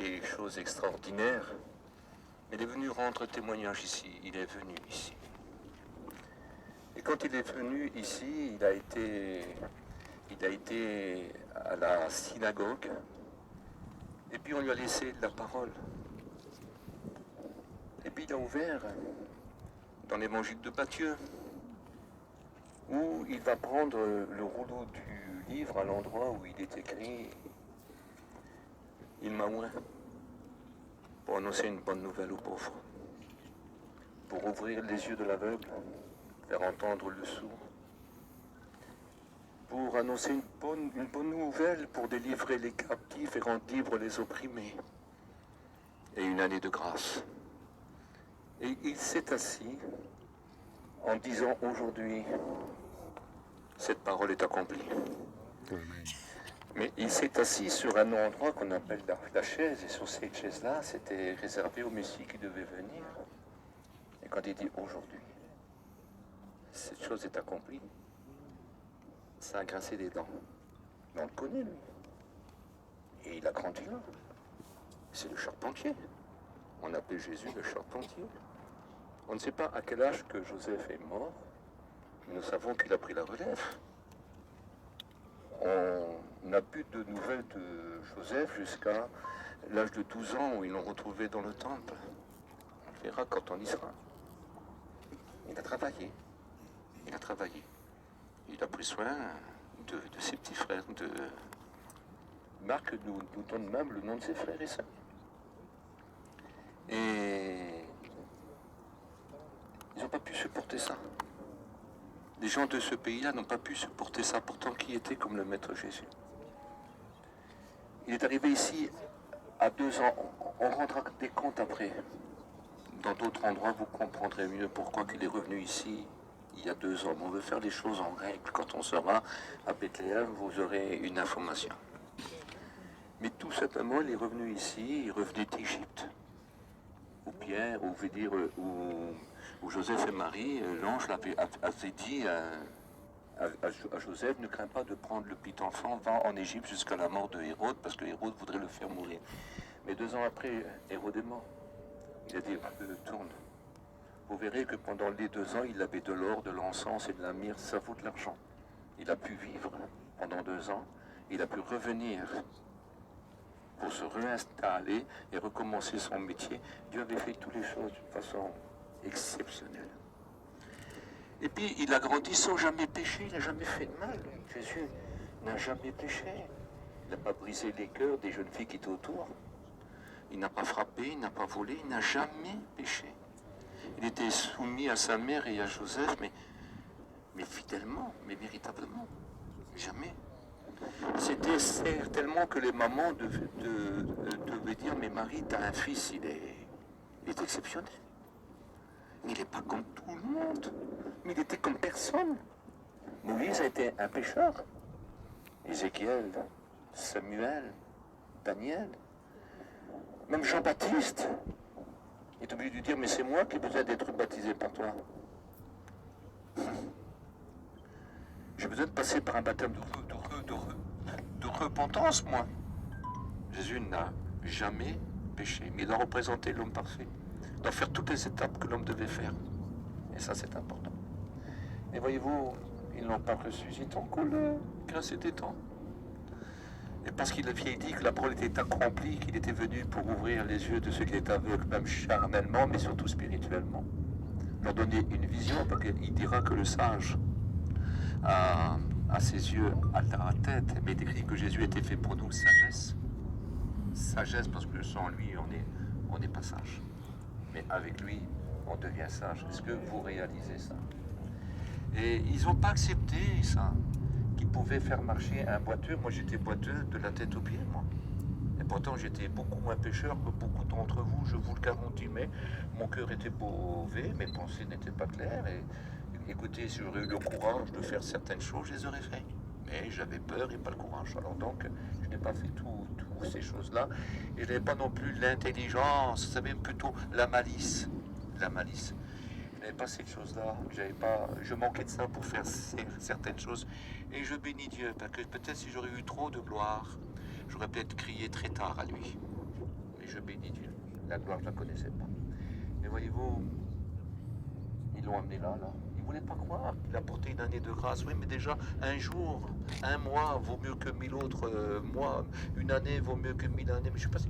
des choses extraordinaires, mais il est venu rendre témoignage ici. Il est venu ici. Et quand il est venu ici, il a été à la synagogue, et puis on lui a laissé la parole. Et puis il a ouvert dans l'évangile de Matthieu, où il va prendre le rouleau du livre à l'endroit où il est écrit « Il m'a oint » pour annoncer une bonne nouvelle aux pauvres, pour ouvrir les yeux de l'aveugle, faire entendre le sourd, pour annoncer une bonne nouvelle, pour délivrer les captifs et rendre libres les opprimés, et une année de grâce. Et il s'est assis en disant aujourd'hui, cette parole est accomplie. Mais il s'est assis sur un endroit qu'on appelle la chaise, et sur cette chaise-là, c'était réservé au Messie qui devait venir. Et quand il dit aujourd'hui, cette chose est accomplie, ça a grincé des dents. Mais on le connaît, lui. Et il a grandi là. C'est le charpentier. On appelle Jésus le charpentier. On ne sait pas à quel âge que Joseph est mort, mais nous savons qu'il a pris la relève. On n'a plus de nouvelles de Joseph jusqu'à l'âge de 12 ans où ils l'ont retrouvé dans le temple. On verra quand on y sera. Il a travaillé. Il a travaillé. Il a pris soin de ses petits frères. Marc nous donne même le nom de ses frères et sœurs. Et ils n'ont pas pu supporter ça. Les gens de ce pays-là n'ont pas pu supporter ça, pourtant qui était comme le Maître Jésus. Il est arrivé ici à 2 ans. On rendra des comptes après. Dans d'autres endroits, vous comprendrez mieux pourquoi il est revenu ici il y a 2 ans. On veut faire les choses en règle. Quand on sera à Bethléem, vous aurez une information. Mais tout simplement, il est revenu ici, il est revenu d'Égypte. Où Pierre, où Joseph et Marie, l'ange avait dit à Joseph, ne crains pas de prendre le petit enfant, va en Égypte jusqu'à la mort de Hérode, parce que Hérode voudrait le faire mourir. Mais 2 ans après, Hérode est mort. Il a dit, tourne. Vous verrez que pendant les 2 ans, il avait de l'or, de l'encens et de la myrrhe, ça vaut de l'argent. Il a pu vivre pendant 2 ans, il a pu revenir pour se réinstaller et recommencer son métier. Dieu avait fait toutes les choses d'une façon exceptionnelle. Et puis il a grandi sans jamais pécher, il n'a jamais fait de mal. Jésus n'a jamais péché. Il n'a pas brisé les cœurs des jeunes filles qui étaient autour. Il n'a pas frappé, il n'a pas volé, il n'a jamais péché. Il était soumis à sa mère et à Joseph, mais fidèlement, mais véritablement. Jamais. C'était tellement que les mamans devaient dire, mais Marie, t'as un fils, il est exceptionnel. Il n'est pas comme tout le monde, mais il était comme personne. Moïse a été un pécheur. Ézéchiel, Samuel, Daniel, même Jean-Baptiste. Il est obligé de dire, mais c'est moi qui ai besoin d'être baptisé par toi. J'ai besoin de passer par un baptême de repentance, moi. Jésus n'a jamais péché, mais il a représenté l'homme parfait. Il doit faire toutes les étapes que l'homme devait faire. Et ça, c'est important. Et voyez-vous, ils n'ont pas ressuscité en colère, grâce des temps. Et parce qu'il avait dit que la parole était accomplie, qu'il était venu pour ouvrir les yeux de ceux qui étaient aveugles, même charnellement, mais surtout spirituellement. Leur donner une vision, parce qu'il dira que le sage a ses yeux à la tête, mais il écrit que Jésus était fait pour nous sagesse. Sagesse parce que sans lui, on n'est pas sage. Mais avec lui, on devient sage. Est-ce que vous réalisez ça? Et ils n'ont pas accepté ça, qu'ils pouvaient faire marcher un boiteux. Moi, j'étais boiteux de la tête aux pieds, moi. Et pourtant, j'étais beaucoup moins pécheur que beaucoup d'entre vous, je vous le garantis. Mais mon cœur était mauvais, mes pensées n'étaient pas claires. Et écoutez, si j'aurais eu le courage de faire certaines choses, je les aurais fait. Mais j'avais peur et pas le courage. Alors donc, je n'ai pas fait toutes ces choses-là. Et je n'avais pas non plus l'intelligence, vous savez, plutôt la malice. La malice. Je n'avais pas cette chose-là. Je manquais de ça pour faire certaines choses. Et je bénis Dieu, parce que peut-être si j'aurais eu trop de gloire, j'aurais peut-être crié très tard à lui. La gloire, je ne la connaissais pas. Mais voyez-vous, ils l'ont amené là. Ils ne voulaient pas croire qu'il a porté une année de grâce. Oui, mais déjà, un jour, un mois vaut mieux que 1000 autres mois. Une année vaut mieux que 1000 années. Mais je ne sais pas si...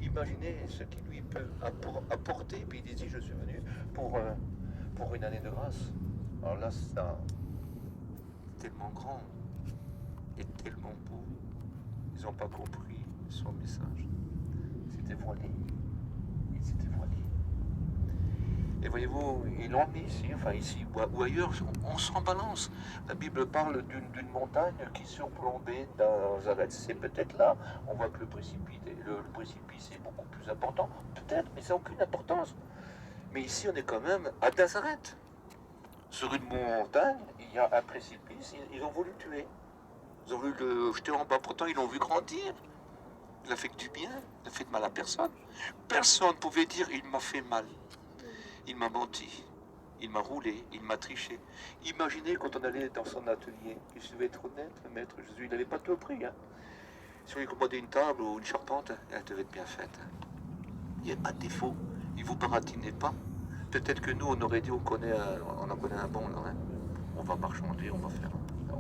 Imaginez ce qu'il lui peut apporter. Puis il dit, je suis venu pour une année de grâce. Alors là, ça, tellement grand et tellement beau. Ils n'ont pas compris son message. C'était voilé. Il s'était voilé. Et voyez-vous, ils l'ont mis ici, enfin ici ou ailleurs, on s'en balance. La Bible parle d'une montagne qui surplombait Nazareth. C'est peut-être là, on voit que le précipice est beaucoup plus important. Peut-être, mais ça n'a aucune importance. Mais ici, on est quand même à Nazareth. Sur une montagne, il y a un précipice, ils ont voulu le tuer. Ils ont voulu le jeter en bas, pourtant ils l'ont vu grandir. Il a fait que du bien, il a fait de mal à personne. Personne ne pouvait dire il m'a fait mal. Il m'a menti, il m'a roulé, il m'a triché. Imaginez quand on allait dans son atelier, il devait être honnête, le maître Jésus, il n'avait pas tout pris. Hein. Si on lui commandait une table ou une charpente, elle devait être bien faite. Il n'y avait pas de défaut, il ne vous baratinait pas. Peut-être que nous, on aurait dit, on en connaît un bon, là, hein. On va marchander, on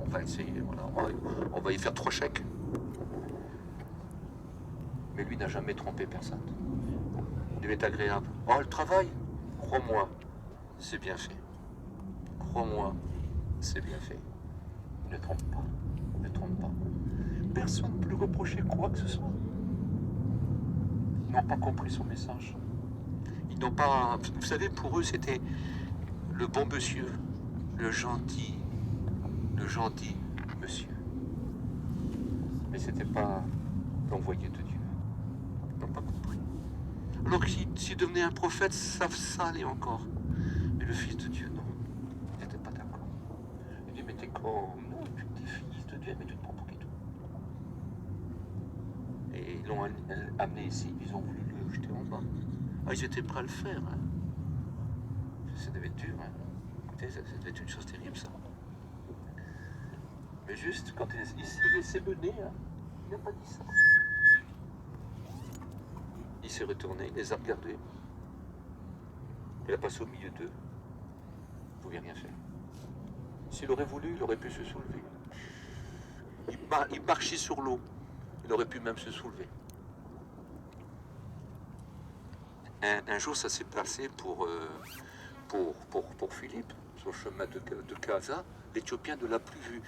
va essayer, voilà, on va y faire 3 chèques. Mais lui n'a jamais trompé personne. Il devait être agréable. Oh, le travail, crois-moi, c'est bien fait. Crois-moi, c'est bien fait. Il ne trompe pas. Il ne trompe pas. Personne ne peut lui reprocher quoi que ce soit. Ils n'ont pas compris son message. Ils n'ont pas... Vous savez, pour eux, c'était le bon monsieur, le gentil monsieur. Mais c'était pas l'envoyé de Dieu. Ils n'ont pas compris. Alors que s'il devenait un prophète, ça allait encore. Mais le Fils de Dieu, non. Ils n'étaient pas d'accord. Il dit, mais t'es comme... Non, tu es Fils de Dieu, mais tu te prends pour qui tout. Et ils l'ont amené ici, ils ont voulu le jeter en bas. Ah, ils étaient prêts à le faire. Hein. Ça devait être dur. Hein. Écoutez, ça devait être une chose terrible, ça. Mais juste, quand il s'est laissé mener, hein, il n'a pas dit ça. Il s'est retourné, il les a regardés. Il a passé au milieu d'eux. Il ne pouvait rien faire. S'il aurait voulu, il aurait pu se soulever. Il marchait sur l'eau. Il aurait pu même se soulever. Un jour, ça s'est passé pour Philippe, sur le chemin de Gaza. L'Éthiopien ne l'a plus vu.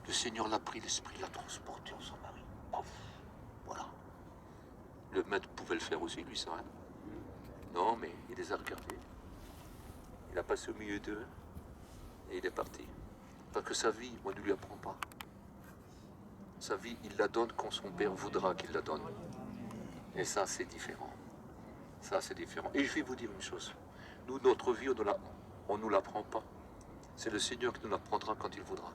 Le Seigneur l'a pris, l'Esprit l'a transporté en Samarie. Pouf, voilà. Le maître pouvait le faire aussi, lui, ça. Hein. Non, mais il les a regardés. Il a passé au milieu d'eux et il est parti. Parce que sa vie, moi, ne lui apprend pas. Sa vie, il la donne quand son père voudra qu'il la donne. Et ça, c'est différent. Ça, c'est différent. Et je vais vous dire une chose. Nous, notre vie, on ne nous l'apprend pas. C'est le Seigneur qui nous l'apprendra quand il voudra.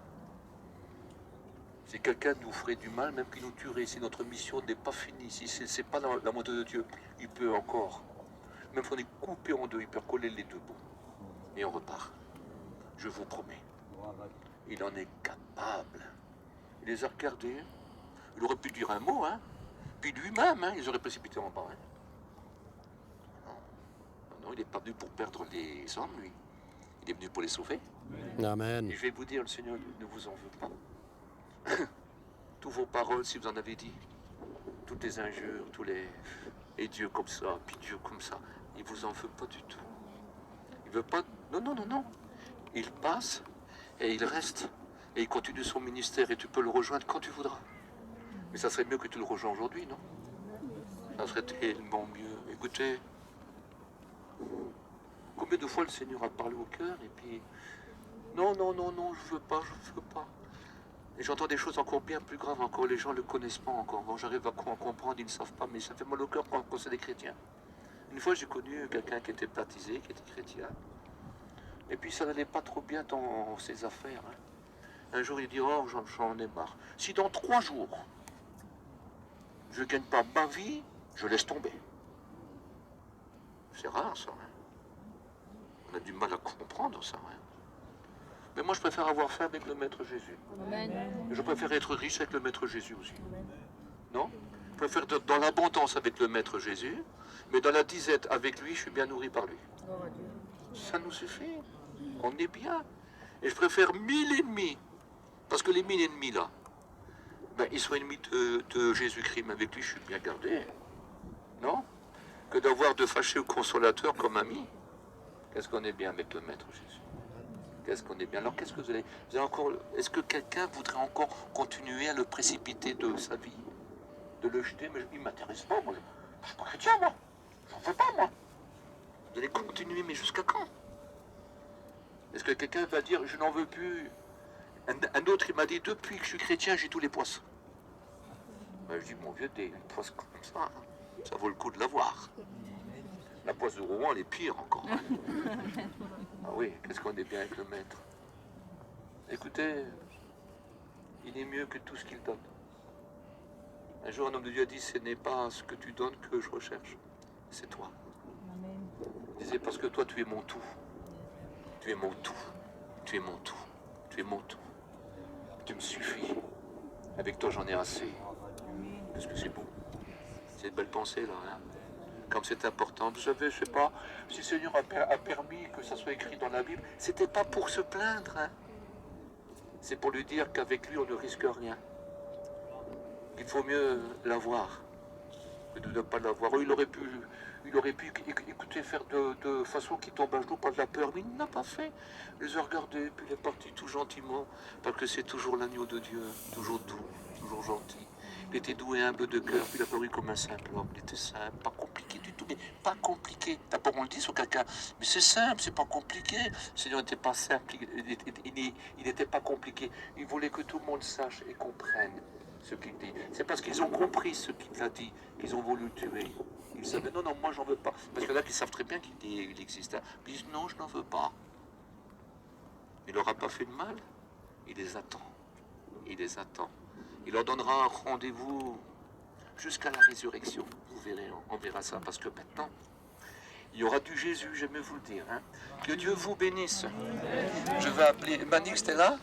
Si quelqu'un nous ferait du mal, même qu'il nous tuerait, si notre mission n'est pas finie, si ce n'est pas la volonté de Dieu, il peut encore, même si on est coupé en deux, il peut coller les deux bouts. Et on repart. Je vous promets. Il en est capable. Il les a regardés. Il aurait pu dire un mot, hein. Puis lui-même, hein, ils auraient précipité en bas. Hein. Non, il n'est pas venu pour perdre les hommes, lui. Il est venu pour les sauver. Amen. Et je vais vous dire, le Seigneur ne vous en veut pas. Toutes vos paroles, si vous en avez dit, toutes les injures, et Dieu comme ça, puis Dieu comme ça, il vous en veut pas du tout. Il veut pas... Non. Il passe et il reste. Et il continue son ministère et tu peux le rejoindre quand tu voudras. Mais ça serait mieux que tu le rejoins aujourd'hui, non? Ça serait tellement mieux. Écoutez, combien de fois le Seigneur a parlé au cœur et puis... Non, je veux pas. Et j'entends des choses encore bien plus graves encore. Les gens ne le connaissent pas encore. Bon, j'arrive à comprendre, ils ne savent pas, mais ça fait mal au cœur quand c'est des chrétiens. Une fois, j'ai connu quelqu'un qui était baptisé, qui était chrétien. Et puis, ça n'allait pas trop bien dans ses affaires. Hein. Un jour, il dit, oh, j'en ai marre. Si dans 3 jours, je ne gagne pas ma vie, je laisse tomber. C'est rare, ça. Hein. On a du mal à comprendre ça. Hein. Mais moi, je préfère avoir faim avec le Maître Jésus. Amen. Je préfère être riche avec le Maître Jésus aussi. Non? Je préfère être dans l'abondance avec le Maître Jésus, mais dans la disette avec lui, je suis bien nourri par lui. Ça nous suffit. On est bien. Et je préfère 1000 ennemis, parce que les 1000 ennemis là, ben, ils sont ennemis de Jésus-Christ, mais avec lui, je suis bien gardé. Non? Que d'avoir de fâcheux consolateurs comme amis. Qu'est-ce qu'on est bien avec le Maître Jésus? Qu'est-ce qu'on est bien? Alors, qu'est-ce que vous allez encore... Est-ce que quelqu'un voudrait encore continuer à le précipiter de sa vie? De le jeter? Mais il ne m'intéresse pas, moi. Je ne suis pas chrétien, moi. J'en veux pas, moi. Vous allez continuer, mais jusqu'à quand? Est-ce que quelqu'un va dire, je n'en veux plus? Un autre, il m'a dit, depuis que je suis chrétien, j'ai tous les poissons. Ben, je dis, mon vieux, des poissons comme ça vaut le coup de l'avoir. La poisse de Rouen, elle est pire encore. Ah oui, qu'est-ce qu'on est bien avec le Maître. Écoutez, il est mieux que tout ce qu'il donne. Un jour, un homme de Dieu a dit, ce n'est pas ce que tu donnes que je recherche, c'est toi. Il disait, parce que toi, tu es mon tout. Tu es mon tout. Tu es mon tout. Tu es mon tout. Tu me suffis. Avec toi, j'en ai assez. Parce que c'est beau. C'est une belle pensée, là. Hein, comme c'est important. Vous savez, je ne sais pas si le Seigneur a permis que ça soit écrit dans la Bible. C'était pas pour se plaindre. Hein. C'est pour lui dire qu'avec lui, on ne risque rien. Il faut mieux l'avoir que de ne pas l'avoir. Il aurait pu écouter, faire de façon qu'il tombe à genoux par de la peur, mais il n'a pas fait. Il les a regardés, puis il est parti tout gentiment, parce que c'est toujours l'agneau de Dieu, toujours doux, toujours gentil. Il était doux et humble de cœur, puis il a paru comme un simple homme. Il était simple, pas compliqué du tout, mais pas compliqué. D'abord on le dit sur quelqu'un, mais c'est simple, c'est pas compliqué. Le Seigneur n'était pas simple, il n'était pas compliqué. Il voulait que tout le monde sache et comprenne ce qu'il dit. C'est parce qu'ils ont compris ce qu'il a dit qu'ils ont voulu le tuer. Ils savaient, non, non, moi j'en veux pas. Parce qu'il y en a qui savent très bien qu'il existe. Ils disent, non, je n'en veux pas. Il n'aura pas fait de mal. Il les attend. Il les attend. Il leur donnera un rendez-vous jusqu'à la résurrection. Vous verrez, on verra ça. Parce que maintenant, il y aura du Jésus, j'aime vous le dire. Hein. Que Dieu vous bénisse. Je vais appeler... Manix, t'es là?